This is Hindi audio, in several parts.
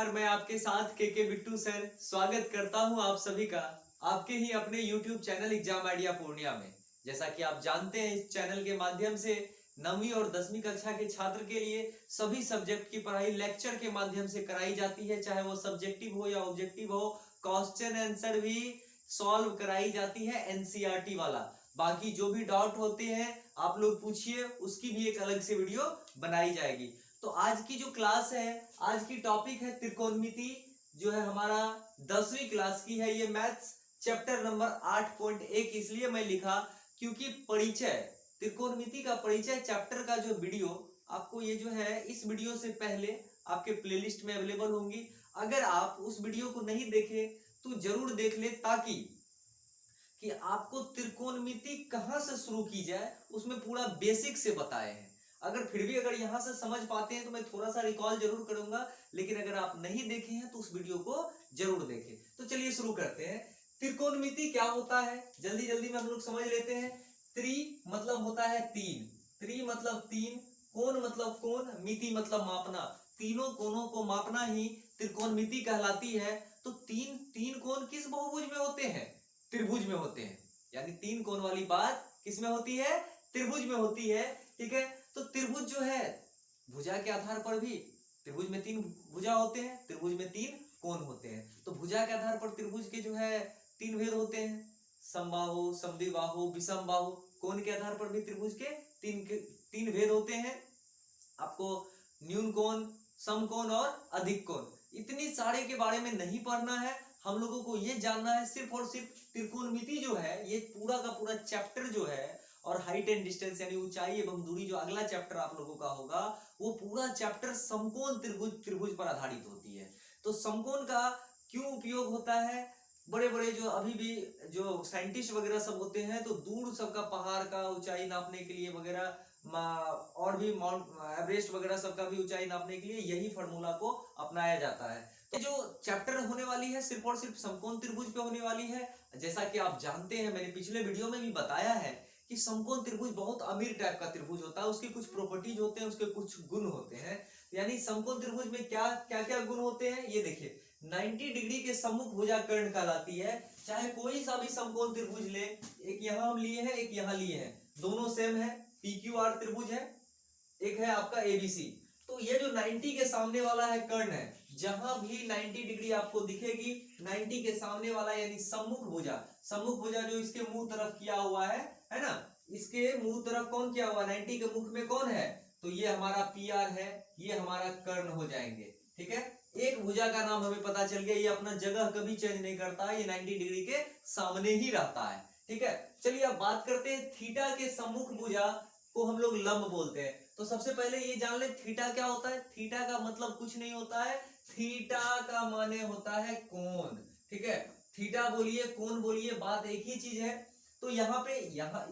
नमस्कार, मैं आपके साथ के बिट्टू सर स्वागत करता हूं आप सभी का आपके ही अपने YouTube channel exam idea Purnia में। जैसा कि आप जानते हैं, इस चैनल के माध्यम से 9वीं और 10वीं कक्षा के छात्र के लिए सभी सब्जेक्ट की पढ़ाई लेक्चर के माध्यम से कराई जाती है, चाहे वो सब्जेक्टिव हो या ऑब्जेक्टिव हो। क्वेश्चन आंसर भी सॉल्व कराई जाती है एनसीईआरटी वाला। बाकी जो भी डाउट होते हैं आप लोग पूछिए, उसकी भी एक अलग से वीडियो बनाई जाएगी। तो आज की जो क्लास है, आज की टॉपिक है त्रिकोणमिति, जो है हमारा 10वीं क्लास की है। ये मैथ्स चैप्टर नंबर 8.1 इसलिए मैं लिखा क्योंकि परिचय, त्रिकोणमिति का परिचय चैप्टर का जो वीडियो आपको ये जो है इस वीडियो से पहले आपके प्लेलिस्ट में अवेलेबल होंगी। अगर आप उस वीडियो को नहीं देखे तो जरूर देख ले, ताकि कि आपको त्रिकोणमिति कहां से शुरू की जाए उसमें पूरा बेसिक से बताए हैं। अगर फिर भी यहां से समझ पाते हैं तो मैं थोड़ा सा रिकॉल जरूर करूंगा, लेकिन अगर आप नहीं देखे हैं तो उस वीडियो को जरूर देखें। तो चलिए शुरू करते हैं। त्रिकोणमिति क्या होता है, जल्दी जल्दी में हम लोग समझ लेते हैं। त्रि मतलब होता है तीन, त्रि मतलब तीन, कोण मतलब कोण, मिति मतलब मापना। तीनों कोणों को मापना ही त्रिकोणमिति कहलाती है। तो तीन तीन कोण किस बहुभुज में होते हैं? त्रिभुज में होते हैं। यानी तीन कोण वाली बात किस में होती है? त्रिभुज में होती है। ठीक है, तो त्रिभुज जो है भुजा के आधार पर भी, त्रिभुज में तीन भुजा होते हैं, त्रिभुज में तीन कोण होते हैं। तो भुजा के आधार पर त्रिभुज के जो है तीन भेद होते हैं, समबाहु, समद्विबाहु, विषमबाहु। कोण के आधार पर भी त्रिभुज के तीन भेद होते हैं। आपको न्यून कोण, समकोण और अधिक कोण, इतनी सारे के बारे में नहीं पढ़ना है। हम लोगों को ये जानना है सिर्फ और सिर्फ त्रिकोणमिति जो है, ये पूरा का पूरा चैप्टर जो है, और हाइट एंड डिस्टेंस यानी ऊंचाई एवं दूरी जो अगला चैप्टर आप लोगों का होगा, वो पूरा चैप्टर समकोण त्रिभुज पर आधारित होती है। तो समकोण का क्यों उपयोग होता है? बड़े बड़े जो अभी भी जो साइंटिस्ट वगैरह सब होते हैं, तो दूर सबका पहाड़ का ऊंचाई नापने के लिए वगैरह, और भी माउंट एवरेस्ट वगैरह सबका भी ऊंचाई नापने के लिए यही फार्मूला को अपनाया जाता है। तो जो चैप्टर होने वाली है सिर्फ और सिर्फ समकोण त्रिभुज पे होने वाली है। जैसा कि आप जानते हैं, मैंने पिछले वीडियो में भी बताया है कि समकोण त्रिभुज बहुत अमीर टाइप का त्रिभुज होता है। उसके कुछ प्रॉपर्टीज होते हैं, उसके कुछ गुण होते हैं। यानी समकोण त्रिभुज में क्या क्या क्या गुण होते हैं ये देखिए। 90 डिग्री के सम्मुख भुजा कर्ण कहलाती है। चाहे कोई सा भी समकोण त्रिभुज ले, एक यहाँ हम लिए हैं, एक यहाँ लिए हैं, दोनों सेम है, PQR त्रिभुज है, एक है आपका ABC। तो ये जो 90 के सामने वाला है कर्ण है, जहां भी 90 डिग्री आपको दिखेगी, 90 के सामने वाला यानी सम्मुख भुजा, सम्मुख भुजा जो इसके मुंह तरफ किया हुआ है ना, इसके मुंह तरफ कौन किया हुआ, 90 के मुख में कौन है, तो ये हमारा PR है, ये हमारा कर्ण हो जाएंगे। ठीक है, एक भुजा का नाम हमें पता चल गया, ये अपना जगह कभी चेंज नहीं करता है, ये 90 डिग्री के सामने ही रहता है। ठीक है, चलिए अब बात करते हैं थीटा के सम्मुख भुजा को हम लोग लंब बोलते हैं। तो सबसे पहले ये जान ले थीटा क्या होता है। थीटा का मतलब कुछ नहीं होता है, थीटा का माने होता है कोण। ठीक है, थीटा बोलिए कोण बोलिए, बात एक ही चीज है। तो यहाँ पे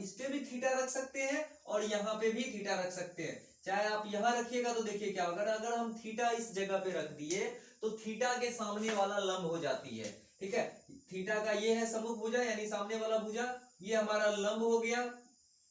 इस पे भी थीटा रख सकते हैं और यहाँ पे भी थीटा रख सकते हैं। चाहे आप यहाँ रखिएगा तो देखिए क्या होगा, अगर हम थीटा इस जगह पे रख दिए तो थीटा के सामने वाला लंब हो जाती है। ठीक है, थीटा का ये है सम्मुख भुजा यानी सामने वाला भुजा, ये हमारा लंब हो गया।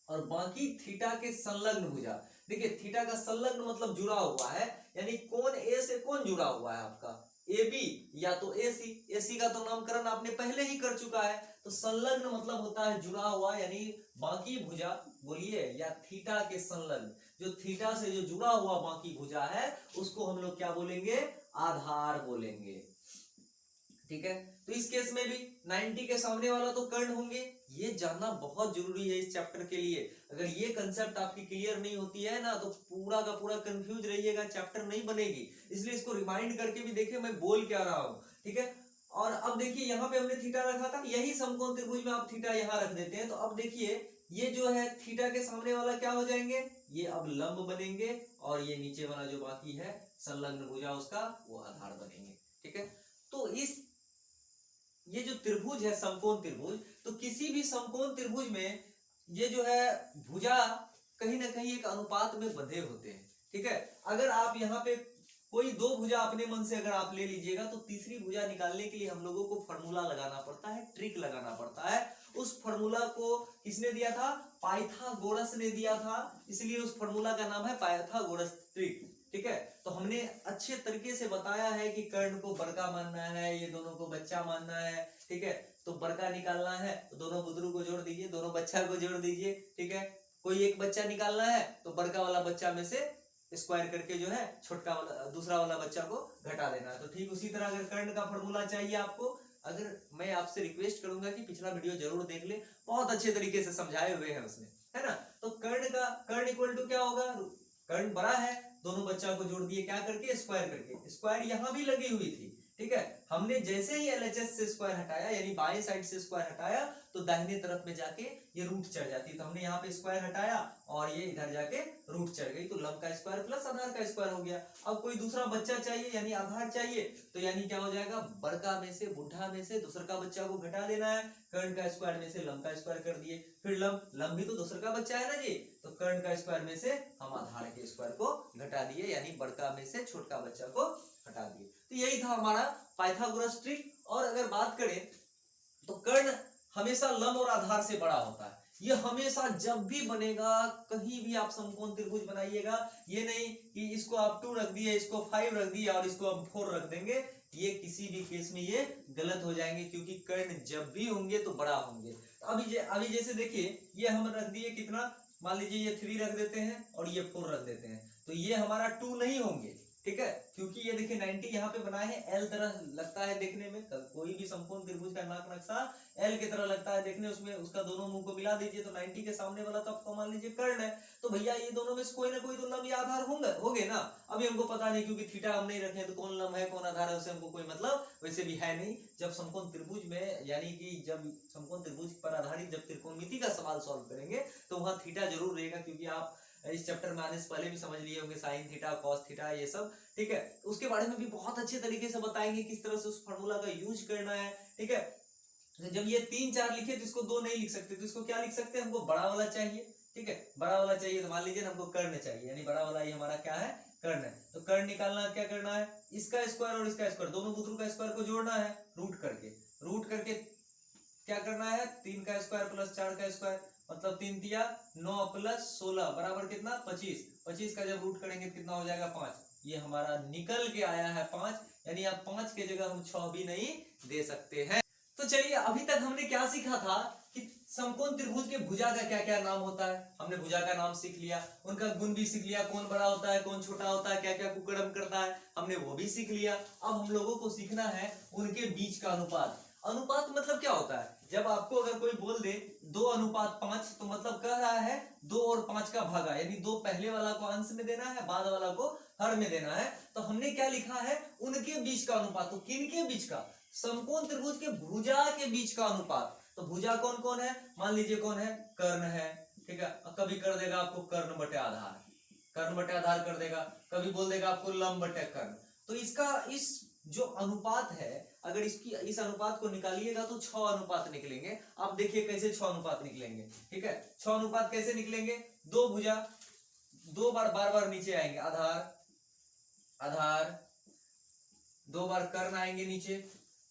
और बाकी थीटा के संलग्न भुजा, देखिए थीटा का संलग्न मतलब जुड़ा हुआ है, यानी कोण A से कौन जुड़ा हुआ है आपका, AB या तो AC। AC का तो नामकरण आपने पहले ही कर चुका है। तो संलग्न मतलब होता है जुड़ा हुआ, यानी बाकी भुजा बोलिए या थीटा के संलग्न, जो थीटा से जो जुड़ा हुआ बाकी भुजा है उसको हम लोग क्या बोलेंगे, आधार बोलेंगे। ठीक है, तो इस केस में भी 90 के सामने वाला तो कर्ण होंगे। ये जानना बहुत जरूरी है इस चैप्टर के लिए। अगर ये कंसेप्ट आपकी क्लियर नहीं होती है ना, तो पूरा का पूरा कंफ्यूज रहिएगा, चैप्टर नहीं बनेगी। इसलिए इसको रिमाइंड करके भी देखिए मैं बोल क्या रहा हूँ। ठीक है, और अब देखिए यहाँ पे हमने थीटा रखा था, यही समकोण त्रिभुज में आप थीटा यहाँ रख देते हैं। तो अब देखिए ये जो है थीटा के सामने वाला क्या हो जाएंगे, ये अब लंब बनेंगे, और ये नीचे वाला जो बाकी है संलग्न भुजा उसका वो आधार बनेंगे। ठीक है, तो ये जो त्रिभुज है समकोण त्रिभुज, तो किसी भी समकोण त्रिभुज में ये जो है भुजा कहीं ना कहीं एक अनुपात में बंधे होते हैं। ठीक है, अगर आप यहाँ पे कोई दो भुजा अपने मन से अगर आप ले लीजिएगा, तो तीसरी भुजा निकालने के लिए हम लोगों को फॉर्मूला लगाना पड़ता है, ट्रिक लगाना पड़ता है। उस फॉर्मूला को किसने दिया था, पाइथागोरस ने दिया था, इसलिए उस फॉर्मूला का नाम है पाइथागोरस ट्रिक। ठीक है। तो हमने अच्छे तरीके से बताया है कि कर्ण को बड़का मानना है, ये दोनों को बच्चा मानना है, ठीक है। तो बड़का निकालना है तो दोनों बुदरू को जोड़ दीजिए, दोनों बच्चा को जोड़ दीजिए, ठीक है। कोई एक बच्चा निकालना है तो बड़का वाला बच्चा में से स्क्वायर करके जो है छोटा वाला दूसरा वाला बच्चा को घटा देना है। तो ठीक उसी तरह अगर कर्ण का फॉर्मूला चाहिए आपको, अगर मैं आपसे रिक्वेस्ट करूंगा कि पिछला वीडियो जरूर देख ले, बहुत अच्छे तरीके से समझाए हुए हैं उसमें, है ना। तो कर्ण इक्वल टू क्या होगा, कर्ण बड़ा है, दोनों बच्चा को जोड़ दिए क्या करके, स्क्वायर करके। स्क्वायर यहां भी लगी हुई थी, ठीक है। हमने जैसे ही एलएचएस से स्क्वायर हटाया यानी बाएं साइड से स्क्वायर हटाया तो दाहिने तरफ में जाके ये रूट चढ़ जाती। तो हमने यहाँ पे स्क्वायर हटाया और ये इधर जाके रूट चढ़ गई, तो लंब का स्क्वायर प्लस आधार का स्क्वायर हो गया। अब कोई दूसरा बच्चा चाहिए यानी आधार चाहिए, तो यानी क्या हो जाएगा, बड़का में से बुढ़ा में से दूसर का बच्चा को घटा देना है। कर्ण का स्क्वायर में से लंब का स्क्वायर कर दिए, फिर लंब भी तो दूसर का बच्चा है ना जी, तो कर्ण का स्क्वायर में से हम आधार के स्क्वायर को घटा दिए, यानी बड़का में से छोटा बच्चा को हटा दिए। तो यही था हमारा पाइथागोरस ट्रिक। और अगर बात करें तो कर्ण हमेशा लंब और आधार से बड़ा होता है। ये हमेशा जब भी बनेगा, कहीं भी आप समकोण त्रिभुज बनाइएगा, ये नहीं कि इसको आप 2 रख दिए, इसको 5 रख दिए और इसको आप 4 रख देंगे, ये किसी भी केस में ये गलत हो जाएंगे, क्योंकि कर्ण जब भी होंगे तो बड़ा होंगे। तो अभी जैसे देखिए ये हम रख दिए कितना, मान लीजिए ये 3 रख देते हैं और ये 4 रख देते हैं, तो ये हमारा 2 नहीं होंगे, ठीक है। क्योंकि ये देखिए 90 यहाँ पे बनाए हैं, एल तरह लगता है देखने में, कोई भी समकोण त्रिभुज का नाक नक्शा एल की तरह लगता है देखने, उसमें उसका दोनों मुंह को मिला दीजिए तो 90 के सामने वाला तो आपको मान लीजिए कर्ण है। तो भैया ये दोनों में से कोई ना कोई तो लंब या आधार होंगे ना। अभी हमको पता नहीं, क्योंकि थीटा हम नहीं रखे तो कौन लंब है कौन आधार है उससे हमको कोई मतलब वैसे भी है नहीं। जब समकोण त्रिभुज में यानी कि जब समकोण त्रिभुज पर आधारित जब त्रिकोणमिति का सवाल सॉल्व करेंगे तो वहां थीटा जरूर रहेगा, क्योंकि आप इस चैप्टर में आने से पहले भी समझ लिए होंगे साइन थीटा कॉस थीटा ये सब, ठीक है। उसके बारे में भी बहुत अच्छे तरीके से बताएंगे किस तरह से उस फार्मूला का यूज करना है, ठीक है। जब ये 3 4 लिखे तो इसको 2 नहीं लिख सकते, तो इसको क्या लिख सकते हैं, हमको बड़ा वाला चाहिए, ठीक है। बड़ा वाला चाहिए तो मान लीजिए हमको कर्ण चाहिए, यानी बड़ा वाला ये हमारा क्या है, कर्ण है। तो कर्ण निकालना क्या करना है, इसका स्क्वायर और इसका स्क्वायर दोनों बुतरू का स्क्वायर को जोड़ना है, रूट करके क्या करना है, 3 का स्क्वायर प्लस 4 का स्क्वायर, मतलब 3 दिया 9 प्लस 16 बराबर कितना 25। 25 का जब रूट करेंगे तो कितना हो जाएगा 5। ये हमारा निकल के आया है 5, यानी आप 5 के जगह हम 6 भी नहीं दे सकते हैं। तो चलिए अभी तक हमने क्या सीखा था कि समकोण त्रिभुज के भुजा का क्या क्या नाम होता है। हमने भुजा का नाम सीख लिया, उनका गुण भी सीख लिया, कौन बड़ा होता है कौन छोटा होता है, क्या क्या कुकर्म करता है हमने वो भी सीख लिया। अब हम लोगों को सीखना है उनके बीच का अनुपात। अनुपात मतलब क्या होता है, जब आपको अगर कोई बोल दे 2:5 तो मतलब कह रहा है 2 और 5 का भागा, यानी 2 पहले वाला को अंश में देना है, बाद वाला को हर में देना है। तो हमने क्या लिखा है, उनके बीच का अनुपात। तो किनके बीच का, समकोण त्रिभुज के भुजा के बीच का अनुपात। तो भुजा कौन कौन है, मान लीजिए कौन है, कर्ण है, ठीक है। कभी कर देगा आपको कर्ण बटे आधार, कर्ण बटे आधार कर देगा, कभी बोल देगा आपको लंब बटे कर्ण। तो इसका इस जो अनुपात है, अगर इस अनुपात को निकालिएगा तो 6 अनुपात निकलेंगे। आप देखिए कैसे 6 अनुपात निकलेंगे, ठीक है। 6 अनुपात कैसे निकलेंगे, 2 भुजा 2 बार नीचे आएंगे, आधार 2 बार कर्ण आएंगे नीचे,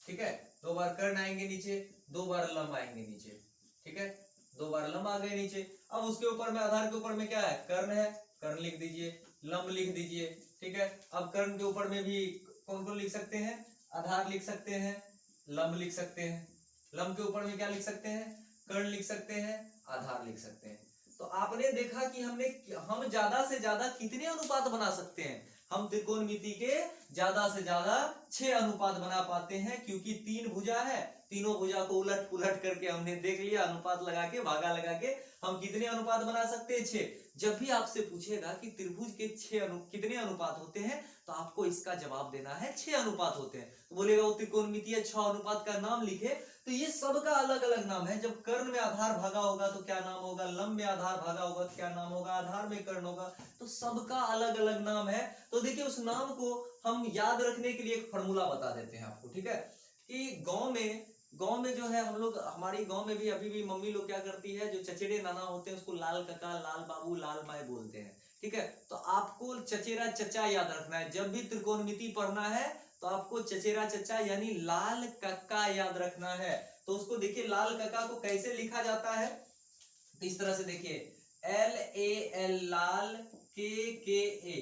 ठीक है। 2 बार कर्ण आएंगे नीचे, 2 बार लंब आएंगे नीचे, ठीक है। 2 बार लंब आ गए नीचे। अब उसके ऊपर में आधार के ऊपर में क्या है, कर्ण है, कर्ण लिख दीजिए, लंब लिख दीजिए, ठीक है। अब कर्ण के ऊपर में भी कौन कौन लिख सकते हैं, आधार लिख सकते हैं, लंब लिख सकते हैं। लंब के ऊपर में क्या लिख सकते हैं, कर्ण लिख सकते हैं, आधार लिख सकते हैं। तो आपने देखा कि हम ज्यादा से ज्यादा कितने अनुपात बना सकते हैं, हम त्रिकोणमिति के ज्यादा से ज्यादा 6 अनुपात बना पाते हैं, क्योंकि 3 भुजा है, तीनों भुजा को उलट पुलट करके हमने देख लिया, अनुपात लगा के भागा लगा के हम कितने अनुपात बना सकते हैं, 6। जब भी आपसे पूछेगा कि त्रिभुज के कितने अनुपात होते हैं, तो आपको इसका जवाब देना है 6 अनुपात होते हैं। तो बोलेगा वो त्रिकोणमितीय 6 अनुपात का नाम लिखे, तो ये सबका अलग अलग नाम है। जब कर्ण में आधार भागा होगा तो क्या नाम होगा, लंब में आधार भागा होगा तो क्या नाम होगा, आधार में कर्ण होगा, तो सबका अलग अलग नाम है। तो देखिए उस नाम को हम याद रखने के लिए एक फॉर्मूला बता देते हैं आपको, ठीक है। कि गांव में जो है हम लोग, हमारी गांव में भी अभी भी मम्मी लोग क्या करती है, जो चचेरे नाना होते हैं उसको लाल काका, लाल बाबू, लाल माए बोलते हैं, ठीक है। तो आपको चचेरा चचा याद रखना है, जब भी त्रिकोणमिति पढ़ना है तो आपको चचेरा चचा यानी लाल काका याद रखना है। तो उसको देखिए लाल काका को कैसे लिखा जाता है, तो इस तरह से देखिए LAL लाल, KKA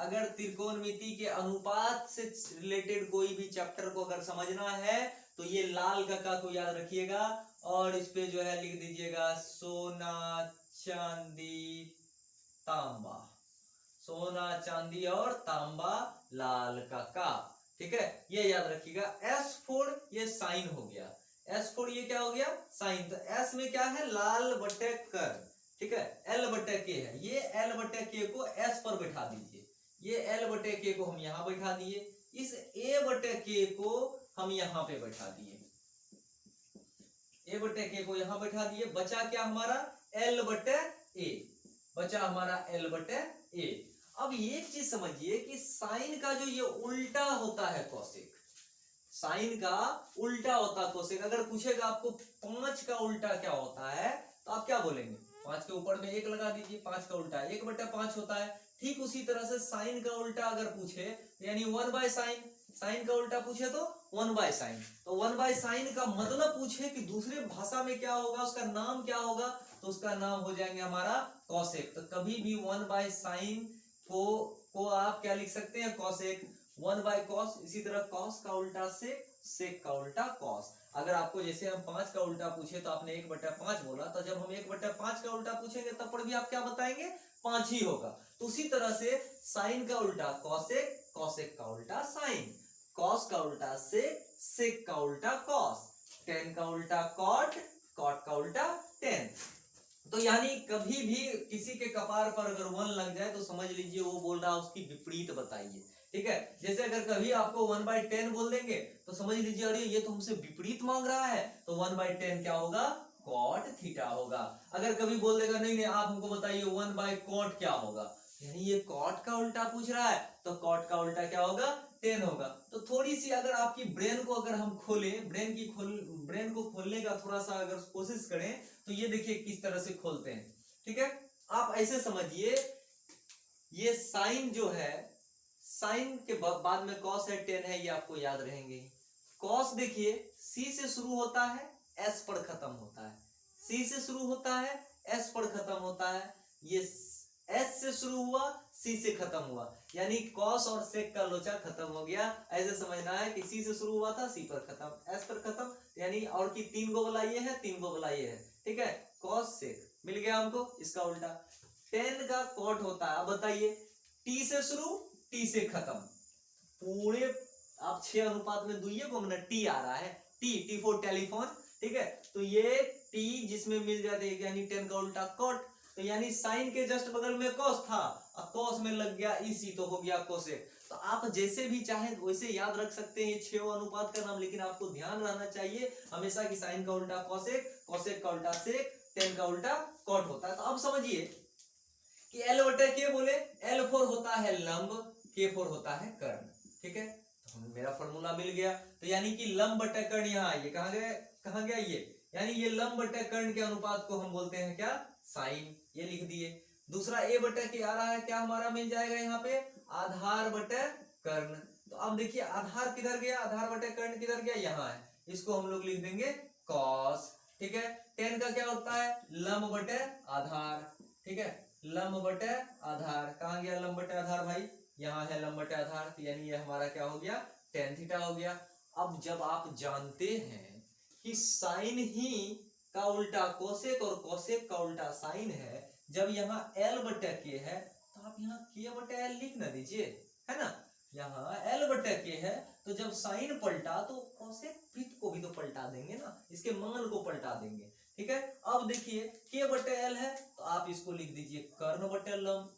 अगर त्रिकोणमिति के अनुपात से रिलेटेड कोई भी चैप्टर को अगर समझना है तो ये लाल का को याद रखिएगा और इस पे जो है लिख दीजिएगा सोना चांदी तांबा, सोना चांदी और तांबा लाल का, ठीक है, ये याद रखिएगा। S4 ये साइन हो गया, S4 ये क्या हो गया साइन। तो S में क्या है लाल बटे कर, ठीक है, L बटे के है, ये L बटे के को S पर बैठा दीजिए, ये L बटे के को हम यहाँ बैठा दिए, इस A बटे के को हम यहाँ पे बैठा दिए, A बटे के को यहाँ बैठा दिए, बचा क्या हमारा L बटे A, बचा हमारा L बटे A। अब ये चीज समझिए कि साइन का जो ये उल्टा होता है कौशिक, साइन का उल्टा होता है कौशिक। अगर पूछेगा आपको 5 का उल्टा क्या होता है तो आप क्या बोलेंगे, 5 के ऊपर में 1 लगा दीजिए, 5 का उल्टा 1/5 होता है। ठीक उसी तरह से साइन का उल्टा अगर पूछे यानी 1/sin, साइन का उल्टा पूछे तो 1/sin, तो 1/sin का मतलब पूछे कि दूसरे भाषा में क्या होगा, उसका नाम क्या होगा, तो उसका नाम हो जाएंगे हमारा कौशिक। तो कभी भी 1/sin को आप क्या लिख सकते हैं कौशिक, 1/cos। इसी तरह cos का उल्टा sec का उल्टा cos। अगर आपको जैसे हम 5 का उल्टा पूछे तो आपने 1/5 बोला, तो जब हम 1/5 का उल्टा पूछेंगे तब पर भी आप क्या बताएंगे 5 ही होगा। तो उसी तरह से साइन का उल्टा cosec, cosec का उल्टा साइन, cos का उल्टा sec का उल्टा cos, tan का उल्टा cot, cot का उल्टा tan। तो यानी कभी भी किसी के कपार पर अगर 1 लग जाए तो समझ लीजिए वो बोल रहा है उसकी विपरीत बताइए, ठीक है। जैसे अगर कभी आपको 1/10 बोल देंगे तो समझ लीजिए अरे ये तो हमसे विपरीत मांग रहा है, तो 1/10 क्या होगा cot थीटा होगा। अगर कभी बोल देगा नहीं आप हमको बताइए 1/cot क्या होगा, यानी ये cot का उल्टा पूछ रहा है, तो cot का उल्टा क्या होगा 10 होगा। तो थोड़ी सी अगर आपकी ब्रेन को अगर हम खोलें, ब्रेन को खोलने का थोड़ा सा अगर कोशिश करें तो ये देखिए किस तरह से खोलते हैं, ठीक है। आप ऐसे समझिए ये साइन जो है, साइन के बाद में cos है tan है, ये आपको याद रहेंगे। cos देखिए C से शुरू होता है S पर खत्म होता है, C से शुरू होता है S पर खत्म होता है, ये S से शुरू हुआ C से खत्म हुआ, यानी cos और sec का लोचा खत्म हो गया। ऐसे समझना है कि C से शुरू हुआ था C पर खत्म, S पर खत्म, यानी और की 3 गो वाला ये है, 3 गो वाला ये है, ठीक है। cos sec मिल गया हमको, इसका उल्टा tan का cot होता है। अब बताइए T से शुरू T से खत्म, पूरे आप 6:2 को मैंने T आ रहा है, T फॉर टेलीफोन, ठीक है। तो ये T जिसमें मिल जाते हैं यानी tan का उल्टा cot, तो यानी साइन के जस्ट बगल में cos था, अब cos में लग गया इसी, तो हो गया cosec। तो आप जैसे भी चाहें वैसे याद रख सकते हैं 6 अनुपात का नाम, लेकिन आपको ध्यान रहना चाहिए हमेशा कि साइन का उल्टा cosec, cosec का उल्टा sec, tan का उल्टा cot होता है। तो अब समझिए कि L बटे K बोले, L4 होता है लंब, K4 होता है कर्ण, ठीक है। तो मेरा फॉर्मूला मिल गया। तो यानी कि लंब बटे कर्ण यहाँ ये कहाँ गया ये, यानी ये लंब बटे कर्ण के अनुपात को हम बोलते हैं क्या साइन, ये लिख दिए। दूसरा A बटे K आ रहा है, क्या हमारा मिल जाएगा यहाँ पे आधार बटे कर्ण। तो अब देखिए आधार किधर गया, आधार बटे कर्ण किधर गया, यहाँ है, इसको हम लोग लिख देंगे cos, ठीक है। tan का क्या होता है लंब बटे आधार, ठीक है, लंब बटे आधार। कहाँ गया लंब बटे आधार भाई, यहाँ है लंब बटे आधार, तो यानी ये हमारा क्या हो गया tan थीटा हो गया। अब जब आप जानते हैं कि साइन ही का उल्टा कोसेक और कोसेक का उल्टा साइन है, जब यहाँ L बटे K है तो आप यहाँ K बटे L लिख ना दीजिए, है ना। यहाँ L बटे K है तो जब साइन पलटा तो कोसेक वृत्त को भी तो पलटा देंगे ना, इसके मान को पलटा देंगे, ठीक है। अब देखिए K बटे L है तो आप इसको लिख दीजिए कर्ण बटे लंब,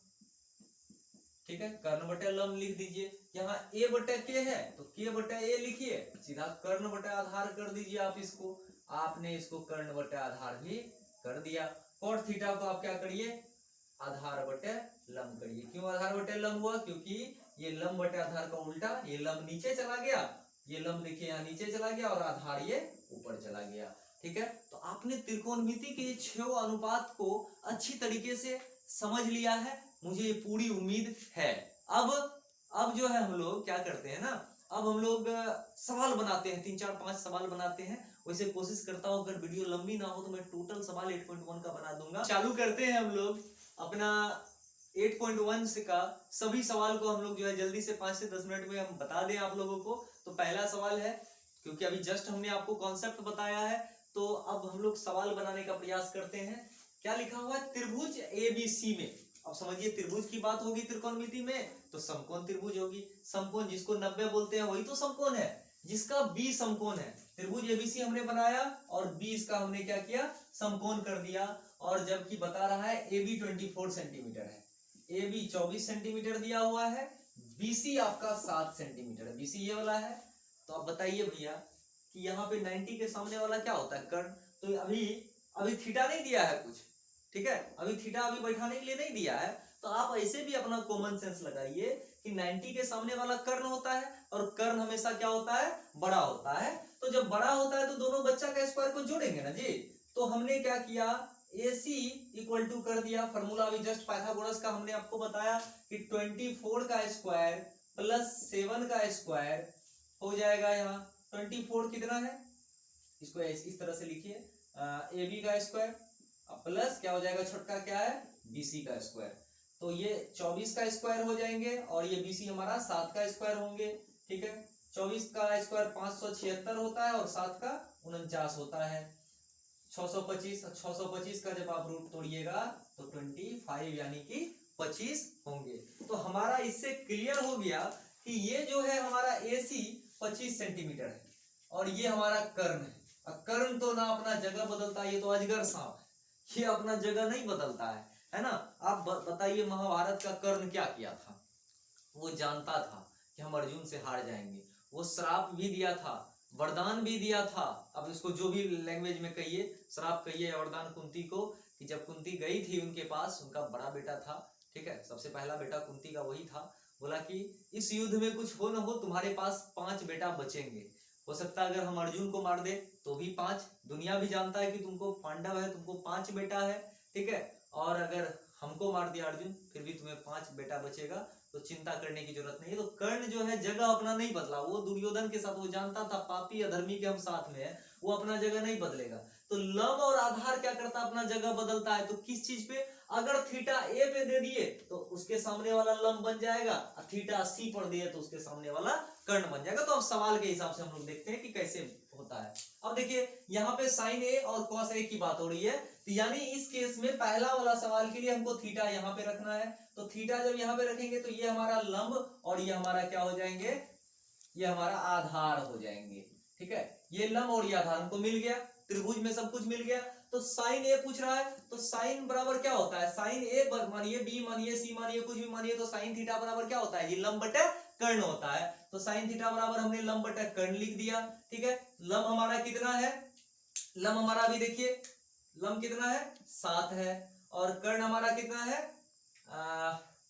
ठीक है, कर्ण बटे लंब लिख दीजिए। यहाँ A बटे K है तो K बटे A लिखिए, सीधा कर्ण बटे आधार कर दीजिए आप इसको, आपने इसको कर्ण बटे आधार भी कर दिया। cot थीटा को आप क्या करिए आधार बटे लंब करिए। क्यों आधार बटे लंब हुआ, क्योंकि ये लंब बटे आधार का उल्टा, ये लंब नीचे चला गया, ये लंब देखिए यहाँ नीचे चला गया और आधार ये ऊपर चला गया, ठीक है। तो आपने त्रिकोणमिति के 6 अनुपात को अच्छी तरीके से समझ लिया है, मुझे ये पूरी उम्मीद है। अब जो है हम लोग क्या करते हैं ना, अब हम लोग सवाल बनाते हैं, 3 4 5 सवाल बनाते हैं। वैसे कोशिश करता हूँ अगर वीडियो लंबी ना हो तो मैं टोटल सवाल 8.1 का बना दूंगा। चालू करते हैं हम लोग अपना 8.1 से का सभी सवाल को हम लोग जो है जल्दी से 5 से 10 मिनट में हम बता दें आप लोगों को। तो पहला सवाल है, क्योंकि अभी जस्ट हमने आपको कॉन्सेप्ट बताया है, तो अब हम लोग सवाल बनाने का प्रयास करते हैं। क्या लिखा हुआ है? त्रिभुज ABC में, अब समझिए त्रिभुज की बात होगी त्रिकोणमिति में तो समकोण त्रिभुज होगी। समकोण जिसको 90 बोलते हैं वही तो समकोण है, जिसका B समकोण है। त्रिभुज ABC हमने बनाया और B इसका हमने क्या किया? समकोण कर दिया। और जबकि बता रहा है AB 24 सेंटीमीटर है, AB 24 सेंटीमीटर दिया हुआ है, BC आपका 7 सेंटीमीटर है, BC ये वाला है। तो अब बताइए भैया कि यहाँ पे 90 के सामने वाला क्या होता है? कर्ण। तो अभी थीटा नहीं दिया है कुछ, ठीक है, अभी थीटा अभी बैठाने के लिए नहीं दिया है। तो आप ऐसे भी अपना कॉमन सेंस लगाइए कि 90 के सामने वाला कर्ण होता है और कर्ण हमेशा क्या होता है? बड़ा होता है। तो जब बड़ा होता है तो दोनों बच्चा का स्क्वायर को जोड़ेंगे ना जी। तो हमने क्या किया? AC इक्वल टू कर दिया, फॉर्मूला अभी जस्ट पाइथागोरस का हमने आपको बताया कि 24 का स्क्वायर प्लस 7 का स्क्वायर हो जाएगा। यहाँ 24 कितना है? इसको इस तरह से लिखिए, AB का स्क्वायर प्लस क्या हो जाएगा? छोटका क्या है? BC का स्क्वायर। तो ये 24 का स्क्वायर हो जाएंगे और ये BC हमारा 7 का स्क्वायर होंगे, ठीक है। 24 का स्क्वायर 576 होता है और 7 का 49 होता है, 625। 625 का जब आप रूट तोड़िएगा तो 25 यानी कि 25 होंगे। तो हमारा इससे क्लियर हो गया कि ये जो है हमारा AC 25 सेंटीमीटर है और ये हमारा कर्ण है। कर्ण तो ना अपना जगह बदलता है, ये तो अजगर सांप है, ये अपना जगह नहीं बदलता है ना। आप बताइए महाभारत का कर्ण क्या किया था? वो जानता था कि हम अर्जुन से हार जाएंगे, वो श्राप भी दिया था, वरदान भी दिया था। अब इसको जो भी लैंग्वेज में कहिए, श्राप कहिए या वरदान, कुंती को, कि जब कुंती गई थी उनके पास, उनका बड़ा बेटा था, ठीक है, सबसे पहला बेटा कुंती का वही था। बोला कि इस युद्ध में कुछ हो न हो तुम्हारे पास 5 बेटा बचेंगे, हो सकता है अगर हम अर्जुन को मार दे तो भी 5, दुनिया भी जानता है कि तुमको पांडव है, तुमको 5 बेटा है, ठीक है, और अगर हमको मार दिया अर्जुन फिर भी तुम्हें 5 बेटा बचेगा, तो चिंता करने की जरूरत नहीं है। तो कर्ण जो है जगह अपना नहीं बदला, वो दुर्योधन के साथ, वो जानता था पापी अधर्मी के हम साथ में है, वो अपना जगह नहीं बदलेगा। तो लंब और आधार क्या करता है? अपना जगह बदलता है। तो किस चीज पे? अगर थीटा A पे दे दिए तो उसके सामने वाला लंब बन जाएगा, और थीटा C पर दिए तो उसके सामने वाला कर्ण बन जाएगा। तो अब सवाल के हिसाब से हम लोग देखते हैं कि कैसे होता है। अब देखिए यहाँ पे साइन A और कॉस A की बात हो रही है, तो यानी इस केस में पहला वाला सवाल के लिए हमको थीटा यहाँ पे रखना है। तो थीटा जब यहाँ पे रखेंगे तो ये हमारा लंब और ये हमारा क्या हो जाएंगे? ये हमारा आधार हो जाएंगे, ठीक है। ये लंब और ये आधार हमको मिल गया, त्रिभुज में सब कुछ मिल गया। तो साइन A पूछ रहा है, तो साइन बराबर क्या होता है? साइन A मानिए, B मानिए, C मानिए, कुछ भी मानिए, तो साइन थीटा बराबर क्या होता है? ये लंब बटा कर्ण होता है। तो साइन थीटा बराबर हमने लंब बटा कर्ण लिख दिया, ठीक है। लंब हमारा कितना है? लंब हमारा भी देखिए, लंब कितना है? 7 है, और कर्ण हमारा कितना है?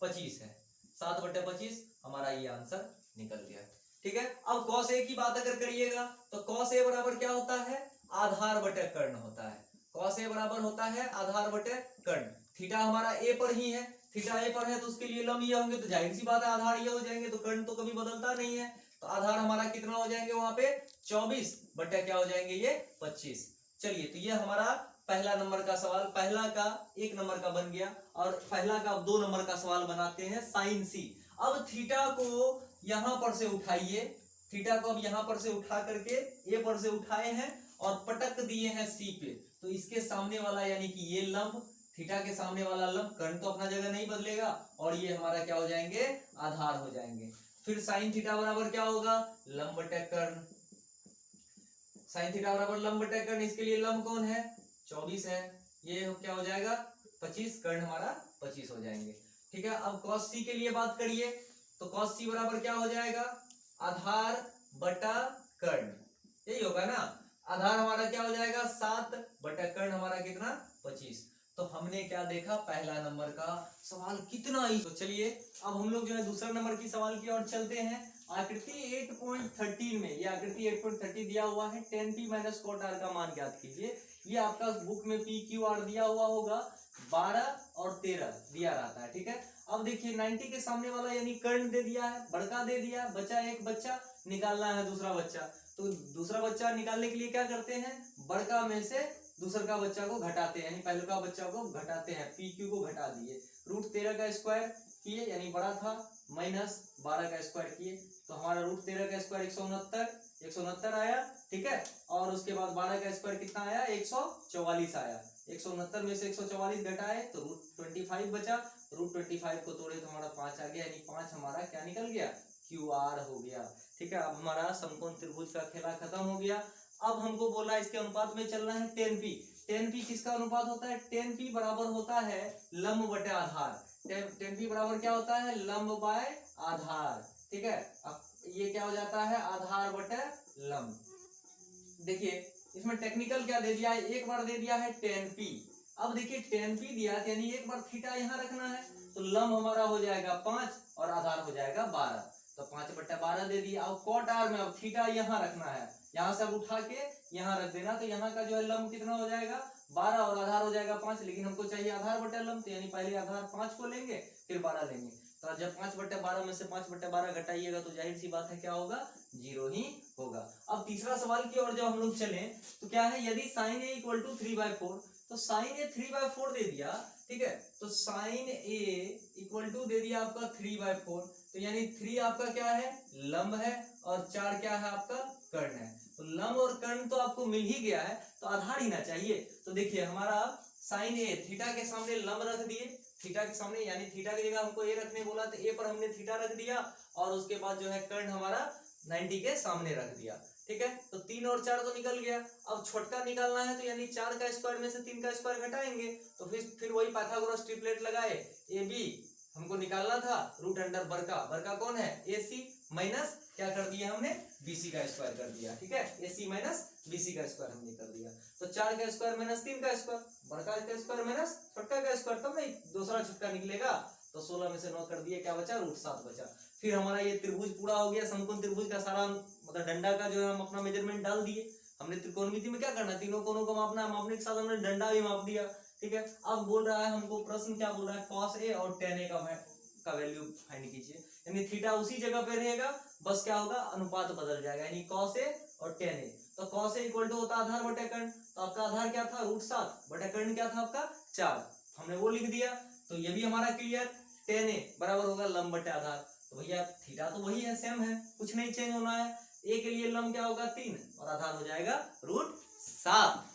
25 है। 7/25 हमारा ये आंसर निकल गया, ठीक है। अब cos A की बात अगर करिएगा तो cos A बराबर क्या होता है? आधार बटे कर्ण होता है। cos A बराबर होता है आधार बटे कर्ण। थीटा हमारा A पर ही है, थीटा A पर है तो उसके लिए लंब ये होंगे, तो जाहिर सी बात है आधार ये हो जाएंगे, तो कर्ण तो कभी बदलता नहीं है। तो आधार हमारा कितना हो जाएंगे वहां पे? 24 बटे क्या हो जाएंगे? ये 25। चलिए, तो ये हमारा पहला नंबर का सवाल, पहला का 1 नंबर का बन गया। और पहला का अब 2 नंबर का सवाल बनाते हैं, साइन C। अब थीटा को यहां पर से उठाइए, थीटा को अब यहां पर से उठा करके A पर से उठाए हैं और पटक दिए हैं C पे। तो इसके सामने वाला यानी कि ये लंब, थीटा के सामने वाला लंब, कर्ण तो अपना जगह नहीं बदलेगा, और ये हमारा क्या हो जाएंगे? आधार हो जाएंगे। फिर साइन थीटा बराबर क्या होगा? लंब बटे कर्ण। साइन थीटा बराबर लंब बटे कर्ण, इसके लिए लंब कौन है? 24 है, ये क्या हो जाएगा? 25, कर्ण हमारा 25 हो जाएंगे, ठीक है। अब cos C के लिए बात करिए, तो cos C बराबर क्या हो जाएगा? आधार बटा कर्ण, यही होगा ना। आधार हमारा क्या हो जाएगा? 7 बटा कर्ण हमारा कितना? 25। तो हमने क्या देखा? पहला नंबर का सवाल कितना ही। तो चलिए अब हम लोग जो है दूसरा नंबर की सवाल की ओर चलते हैं। आकृति 8.13 में, ये आकृति 8.30 दिया हुआ है, 10p - cot r का मान ज्ञात कीजिए। ये आपका बुक में PQR दिया हुआ होगा, 12 और 13 दिया रहता है, ठीक है। अब देखिए 90 के सामने वाला यानी कर्ण दे दिया है, बड़का दे दिया, बचा एक बच्चा, निकालना है दूसरा बच्चा। तो दूसरा बच्चा निकालने के लिए क्या करते हैं? बड़का में से दूसरे का बच्चा को घटाते हैं, यानी पहले का बच्चा को घटाते हैं, पी क्यू को घटा दिए, √13 का स्क्वायर किए यानी बड़ा था, माइनस 12 का स्क्वायर किए, तो हमारा √13 का स्क्वायर 169 आया, ठीक है। और उसके बाद 12 का स्क्वायर कितना आया, 144 आया, 169 में से 144 घटाए तो √25 बचा, √25 को तोड़े तो हमारा 5 आ गया, यानी 5 हमारा क्या निकल गया, QR हो गया, ठीक है। अब हमारा समकोण त्रिभुज का खेला खत्म हो गया। अब हमको बोला इसके अनुपात में चलना है tan p। tan p किसका अनुपात होता है, tan p बराबर होता है लंब बटे आधार। tan p बराबर क्या होता है, लंब बाय आधार, ठीक है। अब ये क्या हो जाता है, आधार बटे लंब। देखिए इसमें टेक्निकल क्या दे दिया है, एक बार दे दिया है tan p। अब देखिए tan p दिया है यानी एक बार थीटा यहाँ रखना है, तो लंब हमारा हो जाएगा 5 और आधार हो जाएगा 12, तो 5/12 दे दिया। अब cot r में अब थीटा यहाँ रखना है, यहाँ से अब उठा के यहाँ रख देना, तो यहाँ का जो है लंब कितना हो जाएगा 12 और आधार हो जाएगा 5, लेकिन हमको चाहिए आधार बटे लंब, तो यानी पहले आधार 5 को लेंगे फिर 12 लेंगे, तो जब 5/12 में से 5/12 घटाइएगा तो जाहिर सी बात है क्या होगा, 0 ही होगा। अब तीसरा सवाल की ओर जब हम लोग चले तो क्या है, यदि sin a = 3/4, तो sin a 3/4 दे दिया, ठीक है, तो sin a = दे दिया आपका 3/4, तो यानी 3 आपका क्या है, लंब है, और 4 क्या है आपका कर्ण है, तो लंब और कर्ण तो आपको मिल ही गया है, तो आधार ही ना चाहिए। तो देखिए हमारा sin a, थीटा के सामने लंब रख दिए, थीटा के सामने यानी थीटा की जगह हमको a रखने बोला तो a पर हमने थीटा रख दिया, और उसके बाद जो है कर्ण हमारा 90 के सामने रख दिया, ठीक है। तो 3 और 4 तो निकल गया। अब छोटका निकालना है, तो यानी 4 का स्क्वायर में से 3 का स्क्वायर घटाएंगे, तो फिर वही पाइथागोरस ट्रिपलेट लगाए, ए बी हमको निकालना था, √अंडर बरका कौन है, AC माइनस क्या कर दिया हमने, BC का स्क्वायर कर दिया, ठीक है, AC माइनस BC का स्क्वायर हमने कर दिया, तो 4 का स्क्वायर माइनस 3 का स्क्वायर, बड़का का स्क्वायर माइनस छोटका का स्क्वायर, तब नहीं दूसरा छोटका निकलेगा, तो 16 में से 9 कर दिए, क्या बचा, √7 बचा। फिर हमारा ये त्रिभुज पूरा हो गया, समकोण त्रिभुज का सारा मतलब डंडा का जो है हम अपना मेजरमेंट डाल दिए। हमने त्रिकोणमिति में क्या करना, तीनों कोनों को मापना, मापने के साथ हमने डंडा भी माप दिया, ठीक है। अब बोल रहा है हमको, प्रश्न क्या बोल रहा है, cos a और tan a का वैल्यू फाइंड कीजिए, यानी थीटा उसी जगह पे रहेगा, बस क्या होगा, अनुपात बदल जाएगा, यानी cos a और tan a। तो cos a = होता आधार बटे कर्ण, तो आपका आधार क्या था, √7 बटे कर्ण क्या था आपका 4, हमने वो लिख दिया, तो ये भी हमारा क्लियर। tan a बराबर होगा लंब बटे आधार, तो भैया थीटा तो वही है, सेम है, कुछ नहीं चेंज होना है। a के लिए लंब क्या होगा 3 और आधार हो जाएगा √7।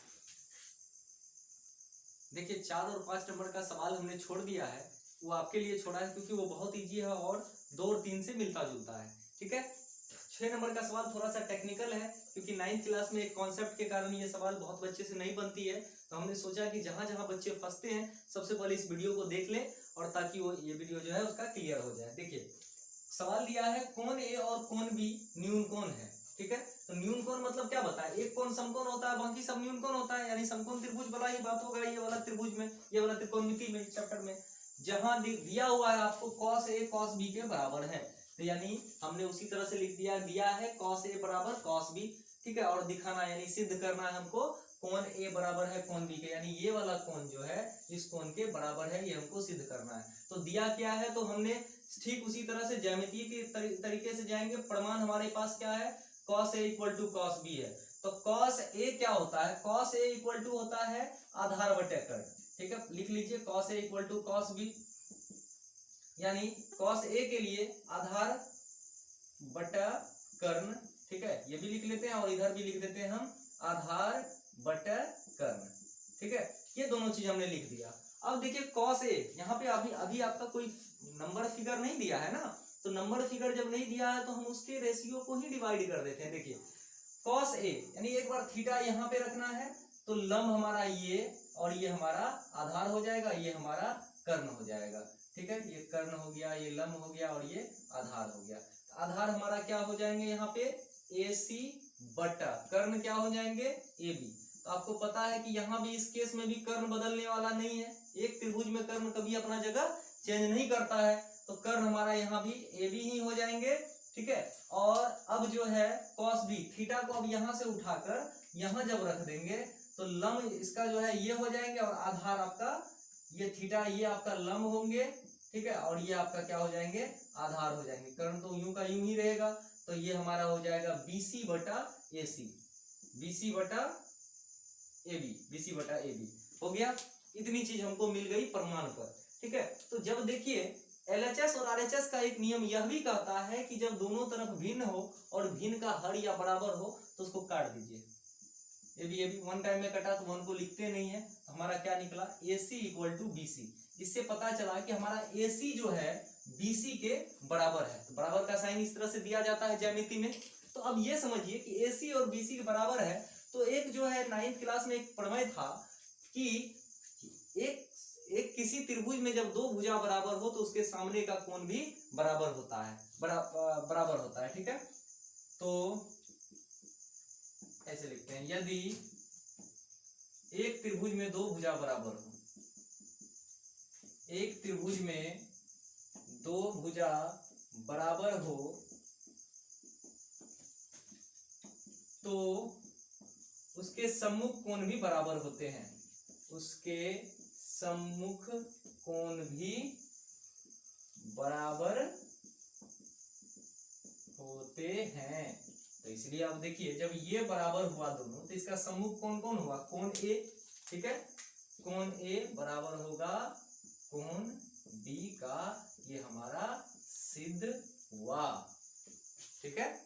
देखिए 4 और 5 नंबर का सवाल हमने छोड़ दिया है, वो आपके लिए छोड़ा है क्योंकि वो बहुत इजी है और 2 और 3 से मिलता जुलता है, ठीक है। 6 नंबर का सवाल थोड़ा सा टेक्निकल है, क्योंकि 9th क्लास में एक कॉन्सेप्ट के कारण ये सवाल बहुत बच्चे से नहीं बनती है, तो हमने सोचा कि जहां जहां बच्चे फंसते हैं सबसे पहले इस वीडियो को देख ले, और ताकि वो ये वीडियो जो है उसका क्लियर हो जाए। देखिए सवाल दिया है, कोण ए और कोण बी न्यून कोण है, ठीक है। तो न्यून कोण मतलब क्या बताए, एक कोण समकोण होता है, बाकी सब न्यून कोण होता है, यानी समकोण त्रिभुज वाला ही बात होगा, ये वाला त्रिभुज में, ये वाला त्रिकोणमिति में चैप्टर में जहां दिया हुआ है आपको cos a cos b के बराबर है, तो यानी हमने उसी तरह से लिख दिया है cos a बराबर cos b, ठीक है। और दिखाना यानी सिद्ध करना है हमको, कोण a बराबर है कोण b के, यानी ये वाला कोण जो है इस कोण के बराबर है, ये हमको सिद्ध करना है। तो दिया क्या है, तो हमने ठीक उसी तरह से ज्यामितीय के तरीके से जाएंगे। प्रमाण हमारे पास क्या है, cos a = cos b है, तो cos a क्या होता है, cos a = होता है आधार बटे कर्ण, ठीक है, लिख लीजिए cos a = cos b, यानी cos a के लिए आधार बटा कर्ण, ठीक है, ये भी लिख लेते हैं और इधर भी लिख देते हैं हम आधार बटा कर्ण, ठीक है, ये दोनों चीज हमने लिख दिया। अब देखिए cos a, यहाँ पे अभी आपका कोई नंबर फिगर नहीं दिया है ना, तो नंबर फिगर जब नहीं दिया है तो हम उसके रेशियो को ही डिवाइड कर देते हैं। देखिए cos a यानी एक बार थीटा यहाँ पे रखना है, तो लंब हमारा ये और ये हमारा आधार हो जाएगा, ये हमारा कर्ण हो जाएगा, ठीक है, ये कर्ण हो गया, ये लंब हो गया और ये आधार हो गया। तो आधार हमारा क्या हो जाएंगे यहाँ पे AC बटा कर्ण क्या हो जाएंगे AB। तो आपको पता है कि यहाँ भी इस केस में भी कर्ण बदलने वाला नहीं है, एक त्रिभुज में कर्ण कभी अपना जगह चेंज नहीं करता है, तो कर्ण हमारा यहाँ भी AB ही हो जाएंगे, ठीक है। और अब जो है cos b, थीटा को अब यहाँ से उठाकर यहाँ जब रख देंगे तो लंब इसका जो है ये हो जाएंगे, और आधार आपका ये थीटा, ये आपका लंब होंगे, ठीक है, और ये आपका क्या हो जाएंगे, आधार हो जाएंगे। कर्ण तो यूं का यूं ही रहेगा, तो ये हमारा हो जाएगा BC बटा AC, BC बटा AB, BC बटा AB हो गया। इतनी चीज हमको मिल गई प्रमाण पर, ठीक है। तो जब देखिए LHS और RHS का एक नियम यह भी कहता है कि जब दोनों तरफ भिन्न हो और भिन्न का हर या बराबर हो तो उसको काट दीजिए। ये भी वन टाइम में कटा तो वन को लिखते नहीं है, तो हमारा क्या निकला AC इक्वल टू BC। इससे पता चला कि हमारा AC जो है BC के बराबर है। तो बराबर का साइन इस तरह से दिया जाता है ज्यामिति में। तो अब ये समझिए कि AC और BC के बराबर है, तो एक जो है 9th क्लास में एक प्रमेय था कि एक किसी त्रिभुज में जब दो भुजा बराबर हो तो उसके सामने का कोण भी बराबर होता है, बराबर होता है, ठीक है। तो ऐसे लिखते हैं, यदि एक त्रिभुज में दो भुजा बराबर हो, एक त्रिभुज में दो भुजा बराबर हो तो उसके सम्मुख कोण भी बराबर होते हैं, उसके सम्मुख कोण भी बराबर होते हैं। तो इसलिए आप देखिए जब ये बराबर हुआ दोनों तो इसका सम्मुख कोण कौन हुआ, कोण A, ठीक है। कोण A बराबर होगा कोण B का, ये हमारा सिद्ध हुआ, ठीक है।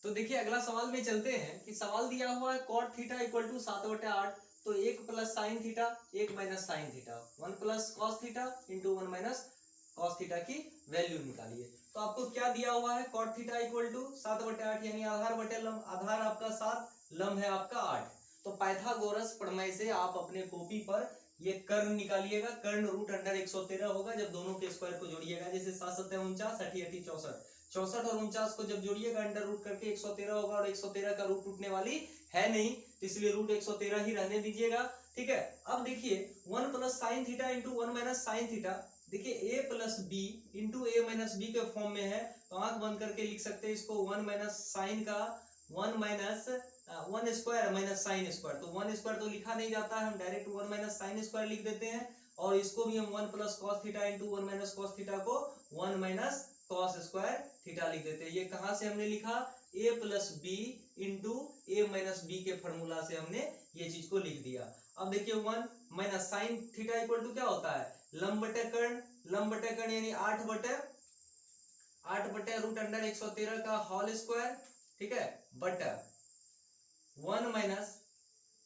तो देखिए अगला सवाल में चलते हैं कि सवाल दिया हुआ है cot थीटा इक्वल टू 7/8, तो 1 plus sine theta 1 minus sine theta 1 plus cos theta into 1 minus cos theta की वैल्यू निकालिए। तो आपको क्या दिया हुआ है, cot थीटा इक्वल टू 7/8 यानी आधार बटे लंब, आधार आपका 7, लंब है आपका 8। तो पाइथागोरस प्रमेय से आप अपने कॉपी पर ये कर्ण निकालिएगा। कर्ण रूट अंडर 113 होगा जब दोनों के स्क्वायर को जोड़िएगा। जैसे 7 7 49, 8 8 64, 64 और 49 को जब जोड़िएगा अंडर रूट करके 113 होगा, और 113 का रूट टूटने वाली है नहीं, तो इसलिए रूट 113 ही रहने दीजिएगा, ठीक है। अब देखिए 1 plus sine theta into 1 minus sine theta, देखिए a plus B into A minus B के फॉर्म में है, तो आंख बंद करके लिख सकते हैं इसको 1 माइनस साइन का 1 minus 1 square minus sine square. तो 1 स्क्वायर तो लिखा नहीं जाता है, हम डायरेक्ट 1 माइनस साइन स्क्वायर लिख देते हैं। और इसको भी हम 1 plus cos theta into 1 minus cos theta को 1 माइनस कॉस स्क्वायर थीटा लिख देते हैं। ये कहां से हमने लिखा, a plus B into A minus B के फॉर्मूला से हमने ये चीज को लिख दिया। अब देखिए 1 minus sine theta equal to क्या होता है, लंब बटे कर्ण, लंब बटे कर्ण यानी 8 बटे रूट अंडर 113 का होल स्क्वायर, ठीक है, बटे 1 माइनस,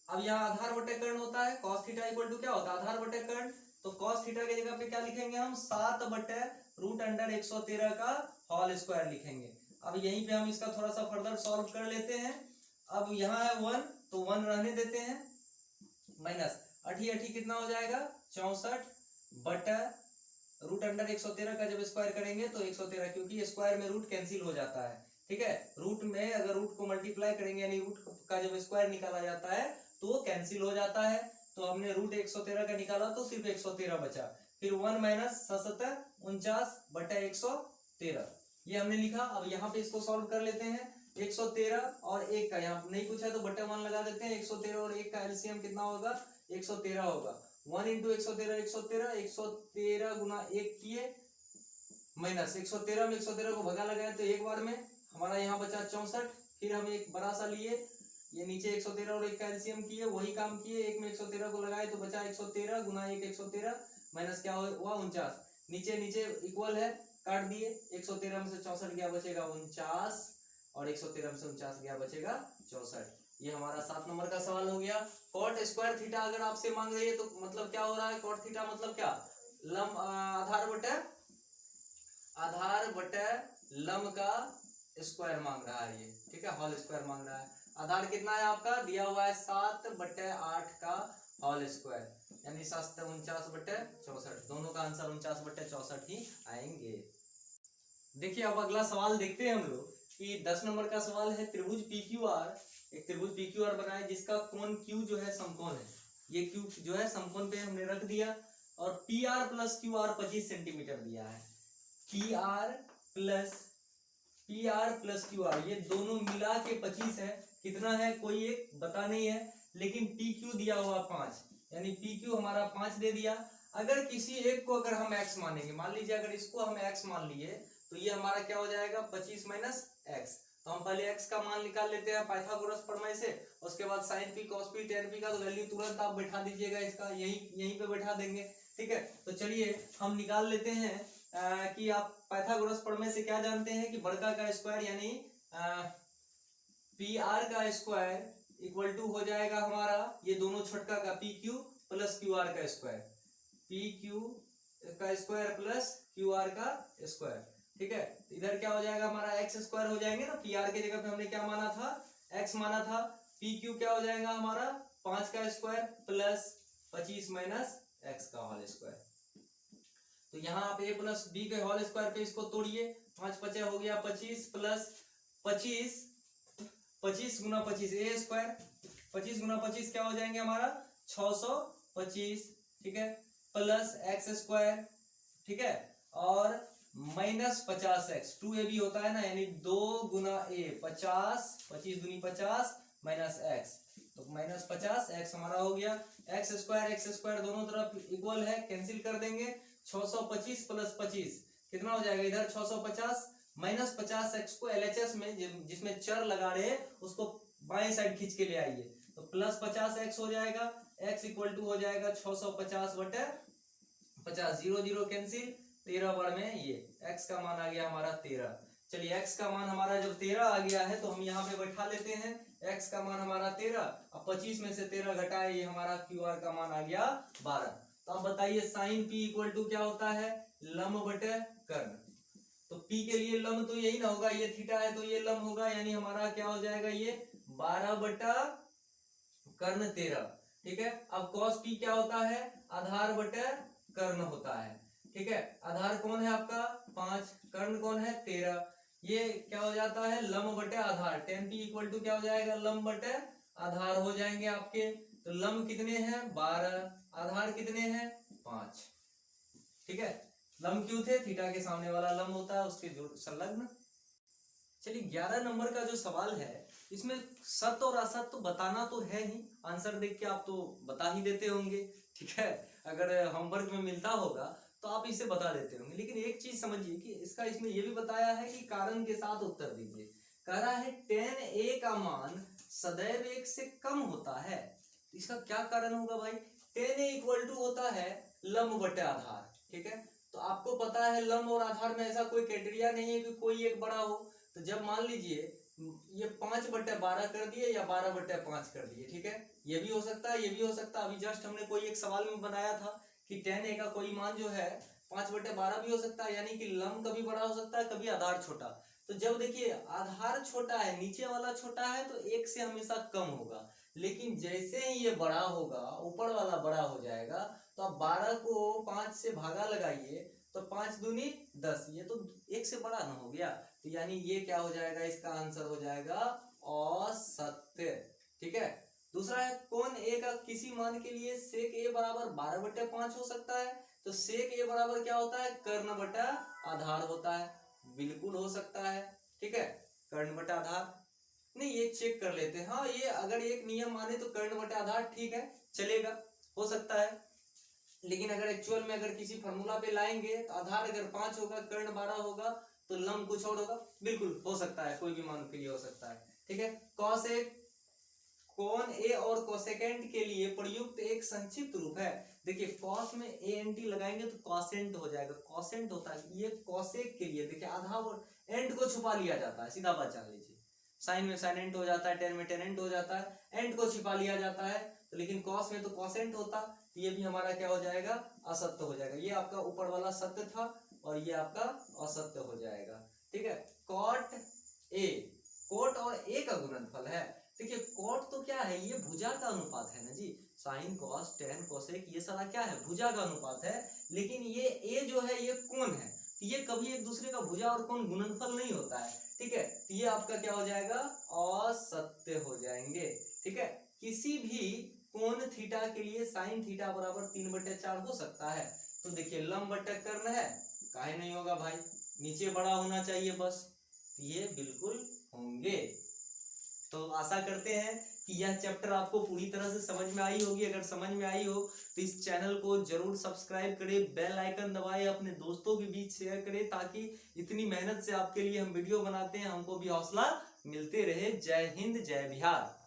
अब यहाँ आधार बटे कर्ण होता है, cos थीटा इक्वल टू क्या होता है, आधार बटे कर्ण। तो cos थीटा की जगह पे क्या लिखेंगे हम, 7 बटे रूट अंडर 113 का होल स्क्वायर लिखेंगे। अब यहीं पे हम इसका थोड़ा सा फर्दर सॉल्व कर लेते हैं। अब यहाँ है 1, तो 1 रहने देते हैं, माइनस 8 कितना हो जाएगा 64 बटे रूट अंडर 113 का जब स्क्वायर करेंगे तो 113, क्योंकि स्क्वायर में रूट कैंसिल हो जाता है, ठीक है। रूट में अगर रूट को मल्टीप्लाई करेंगे यानी रूट का जब स्क्वायर निकाला जाता है तो वो कैंसिल हो जाता है। तो हमने रूट 113 का निकाला तो सिर्फ 113 बचा। फिर 1 माइनस 7 49 बटे 113, ये हमने लिखा। अब यहाँ पे इसको सॉल्व कर लेते हैं। 113 और 1 का यहाँ नहीं पूछा तो बटे 1 लगा देते हैं। 113 और 1 का एलसीएम कितना होगा, 113 होगा। 1 इंटू 113 113, 113 गुना 1 किए, माइनस 113 में 113 को भगा लगाया तो एक बार में हमारा यहाँ बचा 64। फिर हम एक बड़ा सा लिए, ये नीचे 113 और 1 का एलसीएम किए, वही काम किए। 1 में 113 को लगाए तो बचा 113 गुना 1 113, माइनस क्या हुआ 49, नीचे नीचे इक्वल है, काट दिए। 113 में से 64 गया बचेगा 49, और 113 में से 49 गया बचेगा 64। ये हमारा 7 नंबर का सवाल हो गया। कॉट स्क्वायर थीटा अगर आपसे मांग रही है तो मतलब क्या हो रहा है, कॉट थीटा मतलब क्या, लंब आधार बटे लंब का स्क्वायर मांग रहा है ये, ठीक है, होल स्क्वायर मांग रहा है। आधार कितना है आपका दिया हुआ है 7 बटे 8 का होल स्क्वायर, यानी 7 49 बटे 64, दोनों का आंसर 49 बटे 64 ही आएंगे। देखिए अब अगला सवाल देखते हैं हम लोग कि 10 नंबर का सवाल है। त्रिभुज PQR, एक त्रिभुज PQR बनाए जिसका कोण Q जो है समकोण है। ये Q जो है समकोण पे हमने रख दिया, और PR प्लस QR 25 सेंटीमीटर दिया है। PR प्लस QR ये दोनों मिला के 25 है। कितना है कोई एक बता नहीं है, लेकिन PQ दिया हुआ 5, यानी PQ हमारा 5 दे दिया। अगर किसी एक को अगर हम x मानेंगे, मान लीजिए अगर इसको हम x मान लिए तो ये हमारा क्या हो जाएगा 25 माइनस x। तो हम पहले x का मान निकाल लेते हैं पाइथागोरस प्रमेय से, उसके बाद sin p cos p tan p का तो वैल्यू तुरंत आप बैठा दीजिएगा, इसका यहीं पे बैठा देंगे। ठीक है, तो चलिए हम निकाल लेते हैं कि आप पाइथागोरस प्रमेय से क्या जानते हैं कि बड़का का स्क्वायर यानी पी आर का स्क्वायर इक्वल टू हो जाएगा हमारा ये दोनों छोटका का P Q plus Q R का स्क्वायर, पी क्यू का स्क्वायर प्लस क्यू आर का स्क्वायर। ठीक है, इधर क्या हो जाएगा हमारा एक्स स्क्वायर हो जाएंगे ना, पी आर के जगह पे हमने क्या माना था, एक्स माना था। पी क्यू क्या हो जाएगा हमारा 5 का स्क्वायर प्लस 25 माइनस एक्स का होल स्क्वायर। तो यहाँ आप a प्लस बी के होल स्क्वायर पे इसको तोड़िए, 5 5 हो गया 25 प्लस 25 गुना 25 ए स्क्वायर, 25 गुना 25 क्या हो जाएंगे हमारा 625। ठीक है, प्लस एक्स स्क्वायर। ठीक है, और माइनस 50x, 2ab होता है ना, यानी 2 गुना a 50, 25 दूनी 50 माइनस x, तो माइनस 50x हमारा हो गया। एक्स स्क्वायर दोनों तरफ इक्वल है, कैंसिल कर देंगे। 625 प्लस 25 कितना हो जाएगा, इधर 650 माइनस 50x को LHS में जिसमें चर लगा रहे उसको बाएं साइड खींच के ले आइए, तो प्लस 50x हो जाएगा, x इक्वल टू हो जाएगा 650 बटे 50, 0 0 कैंसिल, 13 बार में ये x का मान आ गया हमारा 13। चलिए x का मान हमारा जब 13 आ गया है तो हम यहाँ पे बैठा लेते हैं, x का मान हमारा 13, अब 25 में से 13 घटाए, ये हमारा QR का मान आ गया 12। तो अब बताइए साइन p इक्वल टू क्या होता है, लंब बटे कर्ण। तो p के लिए लंब तो यही ना होगा, ये थीटा है तो ये लंब होगा, यानी हमारा क्या हो जाएगा ये 12 बटा कर्ण 13। ठीक है, अब cos p क्या होता है, आधार बटे कर्ण होता है। ठीक है, आधार कौन है आपका 5, कर्ण कौन है 13, ये क्या हो जाता है लंब बटे आधार, tan p इक्वल टू क्या हो जाएगा लंब बटे आधार हो जाएंगे आपके। तो लंब कितने हैं 12, आधार कितने हैं 5। ठीक है, लंब क्यों थे, थीटा के सामने वाला लंब होता है उसके जो संलग्न। चलिए 11 नंबर का जो सवाल है इसमें सत्य और असत्य तो बताना तो है ही, आंसर देख के आप तो बता ही देते होंगे। ठीक है, अगर होमवर्क में मिलता होगा तो आप इसे बता देते होंगे, लेकिन एक चीज समझिए कि इसका इसमें यह भी बताया है कि कारण के साथ उत्तर दीजिए। कह रहा है tan a का मान सदैव 1 से कम होता है, तो इसका क्या कारण होगा भाई, tan a इक्वल टू होता है लंब बटे आधार। ठीक है, तो आपको पता है लंब और आधार में ऐसा कोई क्राइटेरिया नहीं है कि कोई एक बड़ा हो, तो जब मान लीजिए ये 5 बटे 12 कर दिए या 12 बटे 5 कर दिए, ठीक है, ये भी हो सकता है, ये भी हो सकता है। अभी जस्ट हमने कोई एक सवाल में बनाया था कि tan a का कोई मान जो है 5 बटे 12 भी हो सकता है, यानी कि लंब कभी बड़ा हो सकता है कभी आधार छोटा। तो जब देखिए आधार छोटा है, नीचे वाला छोटा है, तो 1 से हमेशा कम होगा, लेकिन जैसे ही ये बड़ा होगा ऊपर वाला बड़ा हो जाएगा, तो आप 12 को 5 से भागा लगाइए तो 5 दूनी 10, ये तो 1 से बड़ा ना हो गया, तो यानी ये क्या हो जाएगा, इसका आंसर हो जाएगा असत्य। ठीक है, दूसरा है कोण a का किसी मान के लिए सेक a बराबर 12 बटे 5 हो सकता है, तो सेक a बराबर क्या होता है कर्ण बटा आधार होता है, बिल्कुल हो सकता है। ठीक है, कर्ण बटा आधार नहीं, ये चेक कर लेते हैं, हाँ ये अगर एक नियम माने तो कर्ण बटा आधार ठीक है चलेगा, हो सकता है, लेकिन अगर एक्चुअल में अगर किसी फॉर्मूला पे लाएंगे तो आधार अगर 5 होगा कर्ण 12 होगा तो लंब कुछ और होगा, बिल्कुल हो सकता है, कोई भी मान के लिए हो सकता है। ठीक है, कॉस ए कोण ए और कोसेकेंट के लिए प्रयुक्त एक संक्षिप्त रूप है। देखिए कॉस में ए एन टी लगाएंगे तो कॉसेंट हो जाएगा, कॉसेंट होता है, ये कॉसेक के लिए देखिए आधा और एंड को छुपा लिया जाता है, सीधा बात जान लीजिए, साइन में साइनेंट हो जाता है, टेन में टेनेंट हो जाता है, एंड को छिपा लिया जाता है, तो लेकिन कॉस में तो कॉसेंट होता, तो ये भी हमारा क्या हो जाएगा असत्य हो जाएगा, ये आपका ऊपर वाला सत्य था और ये आपका असत्य हो जाएगा। ठीक है, कॉट ए, कोट और ए का गुणनफल है। देखिए कोट तो क्या है, ये भुजा का अनुपात है ना जी, साइन कॉस टेन कोसेक ये सारा क्या है भुजा का अनुपात है, लेकिन ये ए जो है ये कोण है, तो ये कभी एक दूसरे का भुजा और कोण गुणनफल नहीं होता है। ठीक है, तो ये आपका क्या हो जाएगा असत्य हो जाएंगे। ठीक है, किसी भी कोण थीटा के लिए साइन थीटा बराबर 3/4 हो सकता है, तो देखिए लंब बटे कर्ण है, काहे नहीं होगा भाई, नीचे बड़ा होना चाहिए बस, तो ये बिल्कुल होंगे। तो आशा करते हैं कि यह चैप्टर आपको पूरी तरह से समझ में आई होगी, अगर समझ में आई हो तो इस चैनल को जरूर सब्सक्राइब करें, बेल आइकन दबाएं, अपने दोस्तों के बीच शेयर करें, ताकि इतनी मेहनत से आपके लिए हम वीडियो बनाते हैं, हमको भी हौसला मिलते रहे। जय हिंद, जय बिहार।